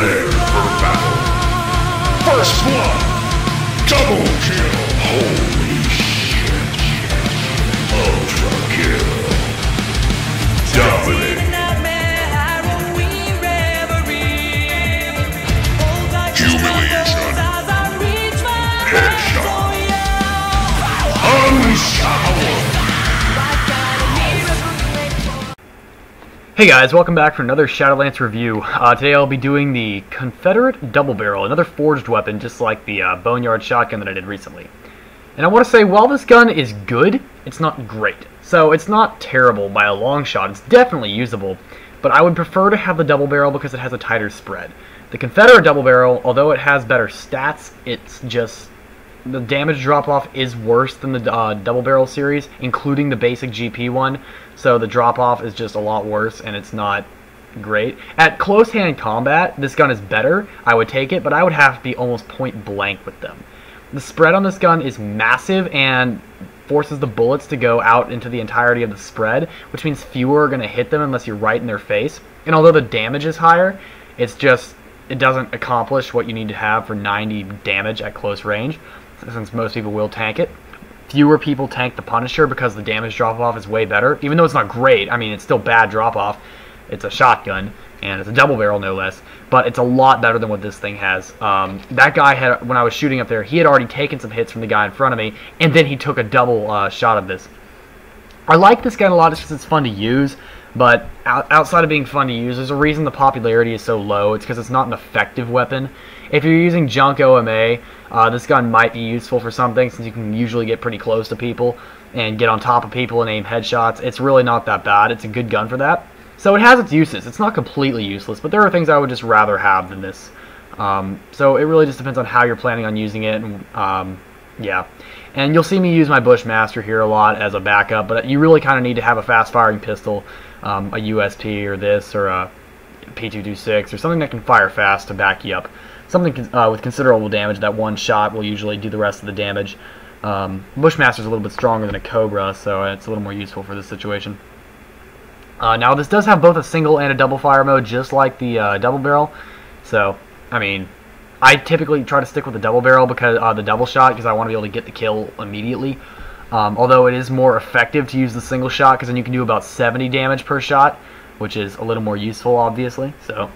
Prepare for battle. First blood. Double kill. Holy shit. Ultra kill. Dominating. Humiliation. Headshot. Unstoppable. Hey guys, welcome back for another Shadolance review. Today I'll be doing the Confederate double barrel, another forged weapon just like the Boneyard shotgun that I did recently. And I want to say, while this gun is good, it's not great. So it's not terrible by a long shot, it's definitely usable, but I would prefer to have the double barrel because it has a tighter spread. The Confederate double barrel, although it has better stats, it's just... the damage drop-off is worse than the double barrel series, including the basic GP one, so the drop-off is just a lot worse, and it's not great. At close-hand combat, this gun is better. I would take it, but I would have to be almost point-blank with them. The spread on this gun is massive and forces the bullets to go out into the entirety of the spread, which means fewer are going to hit them unless you're right in their face. And although the damage is higher, it's just, it doesn't accomplish what you need to have for 90 damage at close range, since most people will tank it. Fewer people tank the Punisher because the damage drop-off is way better. Even though it's not great, I mean, it's still bad drop-off. It's a shotgun, and it's a double barrel no less, but it's a lot better than what this thing has. That guy had, when I was shooting up there, he had already taken some hits from the guy in front of me, and then he took a double shot of this. I like this gun a lot just because it's fun to use, but outside of being fun to use, there's a reason the popularity is so low. It's because it's not an effective weapon. If you're using junk OMA, this gun might be useful for something, since you can usually get pretty close to people and get on top of people and aim headshots. It's really not that bad. It's a good gun for that. So it has its uses. It's not completely useless, but there are things I would just rather have than this. So it really just depends on how you're planning on using it. And, yeah. And you'll see me use my Bushmaster here a lot as a backup, but you really kind of need to have a fast-firing pistol, a USP or this, or a P226, or something that can fire fast to back you up. Something with considerable damage. That one shot will usually do the rest of the damage. Bushmaster's a little bit stronger than a Cobra, so it's a little more useful for this situation. Now this does have both a single and a double fire mode, just like the double barrel. So, I mean, I typically try to stick with the double barrel because the double shot, because I want to be able to get the kill immediately. Although it is more effective to use the single shot, because then you can do about 70 damage per shot, which is a little more useful, obviously. So.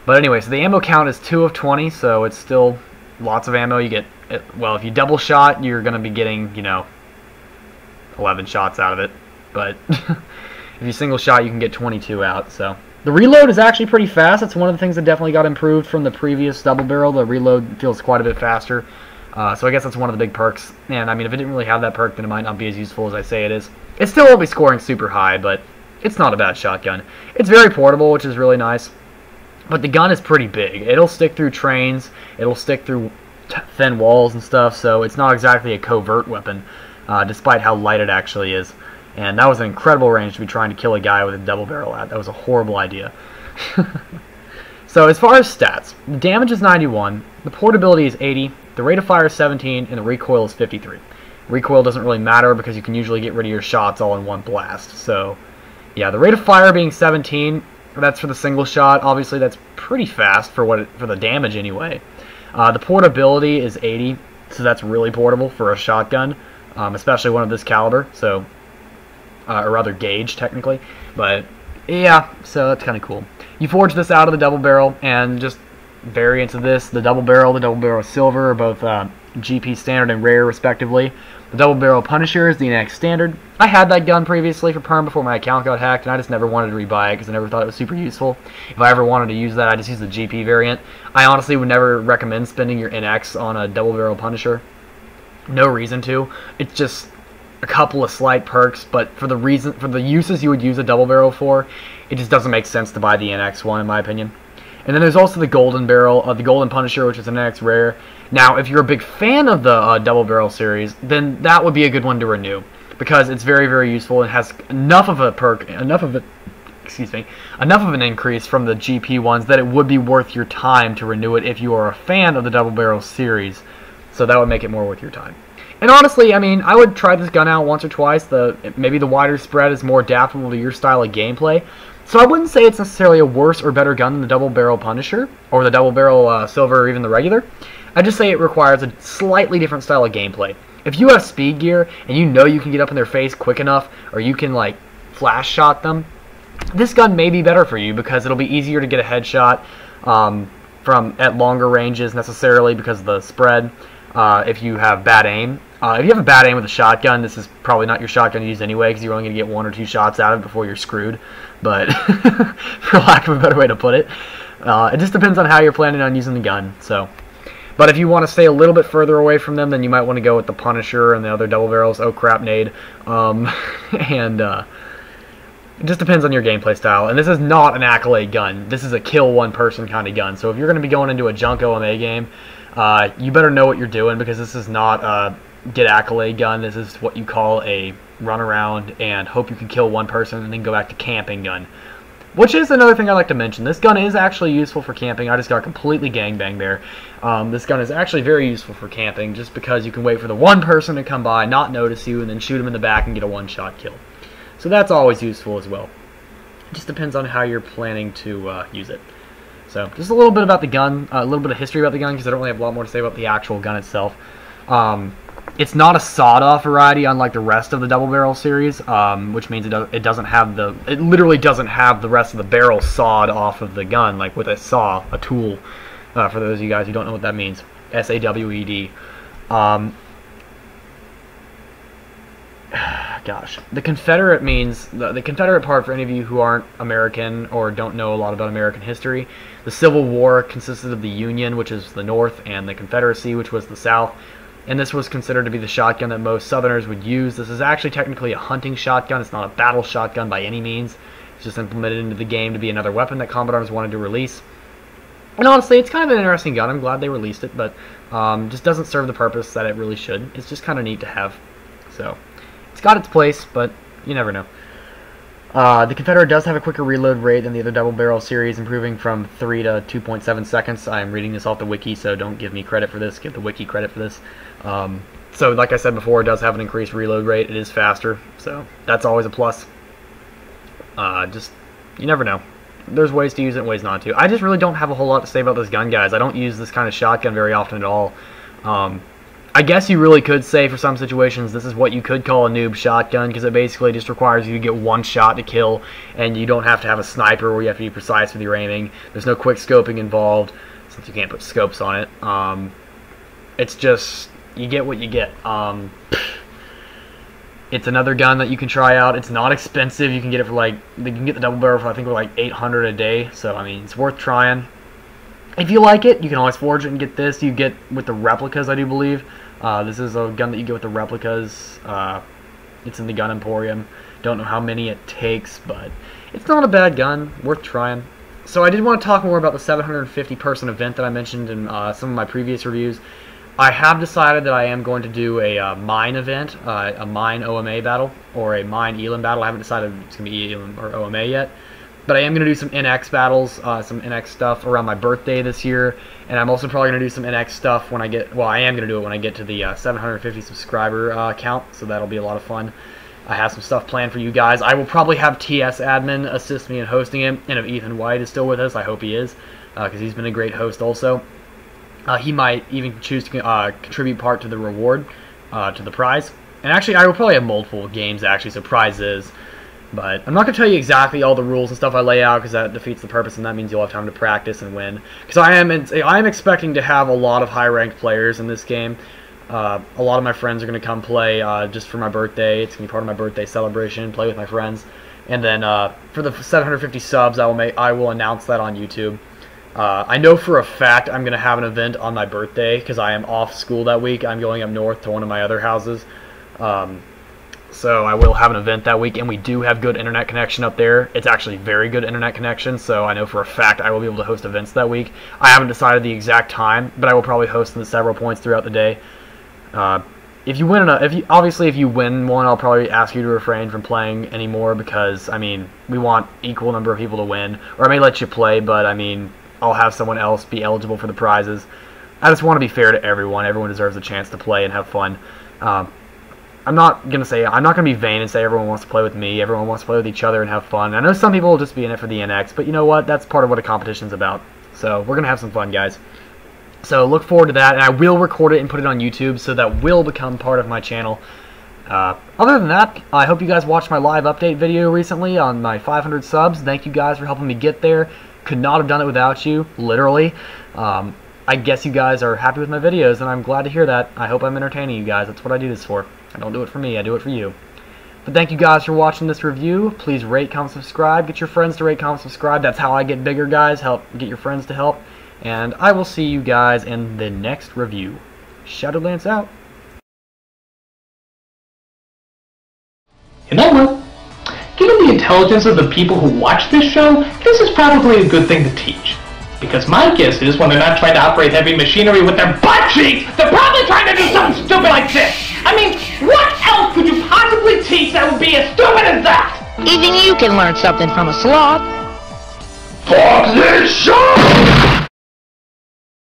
But anyway, so the ammo count is 2 of 20, so it's still lots of ammo. You get, well, if you double shot, you're going to be getting, you know, 11 shots out of it. But if you single shot, you can get 22 out. So the reload is actually pretty fast. It's one of the things that definitely got improved from the previous double barrel. The reload feels quite a bit faster. So I guess that's one of the big perks. And I mean, if it didn't really have that perk, then it might not be as useful as I say it is. It still won't be scoring super high, but it's not a bad shotgun. It's very portable, which is really nice. But the gun is pretty big. It'll stick through trains, it'll stick through thin walls and stuff, so it's not exactly a covert weapon, despite how light it actually is. And that was an incredible range to be trying to kill a guy with a double barrel at. That was a horrible idea. So as far as stats, the damage is 91, the portability is 80, the rate of fire is 17, and the recoil is 53. Recoil doesn't really matter because you can usually get rid of your shots all in one blast. So yeah, the rate of fire being 17, that's for the single shot. Obviously, that's pretty fast for for the damage anyway. The portability is 80, so that's really portable for a shotgun, especially one of this caliber. So, or rather gauge technically, but yeah, so that's kind of cool. You forge this out of the double barrel, and just variants of this: the double barrel silver, are both GP standard and rare respectively. The double barrel Punisher is the NX standard. I had that gun previously for perm before my account got hacked, and I just never wanted to rebuy it because I never thought it was super useful. If I ever wanted to use that, I just use the GP variant. I honestly would never recommend spending your NX on a double barrel Punisher. No reason to. It's just a couple of slight perks, but for the uses you would use a double barrel for, it just doesn't make sense to buy the NX one in my opinion. And then there's also the golden barrel, the golden Punisher, which is an NX rare. Now, if you're a big fan of the double barrel series, then that would be a good one to renew because it's very, very useful and has enough of a perk, enough of an increase from the GP ones that it would be worth your time to renew it if you are a fan of the double barrel series. So that would make it more worth your time. And honestly, I mean, I would try this gun out once or twice. Maybe the wider spread is more adaptable to your style of gameplay. So I wouldn't say it's necessarily a worse or better gun than the double barrel Punisher or the double barrel Silver or even the regular. I just say it requires a slightly different style of gameplay. If you have speed gear and you know you can get up in their face quick enough, or you can like flash shot them, this gun may be better for you because it'll be easier to get a headshot from at longer ranges necessarily because of the spread. If you have bad aim. If you have a bad aim with a shotgun, this is probably not your shotgun to use anyway because you're only going to get 1 or 2 shots out of it before you're screwed. But for lack of a better way to put it, it just depends on how you're planning on using the gun. But if you want to stay a little bit further away from them, then you might want to go with the Punisher and the other double barrels. Oh crap, nade. It just depends on your gameplay style. And this is not an accolade gun. This is a kill one person kind of gun. So if you're going to be going into a junk OMA game, you better know what you're doing because this is not a get accolade gun. This is what you call a run around and hope you can kill one person and then go back to camping gun. Which is another thing I'd like to mention. This gun is actually useful for camping. I just got completely gangbanged there. This gun is actually very useful for camping just because you can wait for the one person to come by, not notice you, and then shoot him in the back and get a one-shot kill. So that's always useful as well. It just depends on how you're planning to use it. So just a little bit about the gun, a little bit of history about the gun because I don't really have a lot more to say about the actual gun itself. It's not a sawed-off variety, unlike the rest of the double barrel series, which means it doesn't have it literally doesn't have the rest of the barrel sawed off of the gun, like with a saw, a tool. For those of you guys who don't know what that means, S-A-W-E-D. Gosh, the Confederate means the Confederate part. For any of you who aren't American or don't know a lot about American history, the Civil War consisted of the Union, which is the North, and the Confederacy, which was the South. And this was considered to be the shotgun that most Southerners would use. This is actually technically a hunting shotgun. It's not a battle shotgun by any means. It's just implemented into the game to be another weapon that Commodores wanted to release. And honestly, it's kind of an interesting gun. I'm glad they released it, but just doesn't serve the purpose that it really should. It's just kind of neat to have. So it's got its place, but you never know. The Confederate does have a quicker reload rate than the other double barrel series, improving from 3 to 2.7 seconds. I'm reading this off the wiki, so don't give me credit for this. Give the wiki credit for this. So like I said before, it does have an increased reload rate. It is faster, so that's always a plus. Just, you never know. There's ways to use it and ways not to. I just really don't have a whole lot to say about this gun, guys. I don't use this kind of shotgun very often at all. I guess you really could say for some situations this is what you could call a noob shotgun because it basically just requires you to get one shot to kill and you don't have to have a sniper where you have to be precise with your aiming. There's no quick scoping involved since you can't put scopes on it. It's just, you get what you get. It's another gun that you can try out. It's not expensive. You can get it for you can get the double barrel for I think like 800 a day. So I mean, it's worth trying. If you like it, you can always forge it and get this. You get with the replicas, I do believe. This is a gun that you get with the replicas. It's in the Gun Emporium. Don't know how many it takes, but it's not a bad gun. Worth trying. So I did want to talk more about the 750 person event that I mentioned in some of my previous reviews. I have decided that I am going to do a mine event, a mine OMA battle, or a mine Elam battle. I haven't decided if it's going to be Elam or OMA yet. But I am going to do some NX battles, some NX stuff around my birthday this year. And I'm also probably going to do some NX stuff when I get, well, I am going to do it when I get to the 750 subscriber count. So that'll be a lot of fun. I have some stuff planned for you guys. I will probably have TS Admin assist me in hosting it. And if Ethan White is still with us, I hope he is, because he's been a great host also. He might even choose to contribute part to the reward, to the prize. And actually, I will probably have multiple games, actually, so prizes. But I'm not going to tell you exactly all the rules and stuff I lay out because that defeats the purpose, and that means you'll have time to practice and win. Because I am expecting to have a lot of high-ranked players in this game. A lot of my friends are going to come play just for my birthday. It's going to be part of my birthday celebration, play with my friends. And then for the 750 subs, I will announce that on YouTube. I know for a fact I'm going to have an event on my birthday because I am off school that week. I'm going up north to one of my other houses. So I will have an event that week, and we do have good internet connection up there. It's actually very good internet connection, so I know for a fact I will be able to host events that week. I haven't decided the exact time, but I will probably host them at several points throughout the day. If you win, obviously if you win one, I'll probably ask you to refrain from playing anymore because I mean we want equal number of people to win, or I may let you play, but I mean I'll have someone else be eligible for the prizes. I just want to be fair to everyone. Everyone deserves a chance to play and have fun. I'm not gonna be vain and say everyone wants to play with me, everyone wants to play with each other and have fun. I know some people will just be in it for the NX, but you know what? That's part of what a competition's about. So we're gonna have some fun, guys. So look forward to that, and I will record it and put it on YouTube, so that will become part of my channel. Other than that, I hope you guys watched my live update video recently on my 500 subs. Thank you guys for helping me get there. Could not have done it without you, literally. I guess you guys are happy with my videos, and I'm glad to hear that. I hope I'm entertaining you guys. That's what I do this for. I don't do it for me, I do it for you. But thank you guys for watching this review. Please rate, comment, subscribe. Get your friends to rate, comment, subscribe. That's how I get bigger, guys. Help get your friends to help. And I will see you guys in the next review. Shadolance out. You know what? Given the intelligence of the people who watch this show, this is probably a good thing to teach. Because my guess is when they're not trying to operate heavy machinery with their butt cheeks, they're probably trying to do something stupid like this. I mean, what else could you possibly teach that would be as stupid as that? Even you can learn something from a sloth. Fuck this show!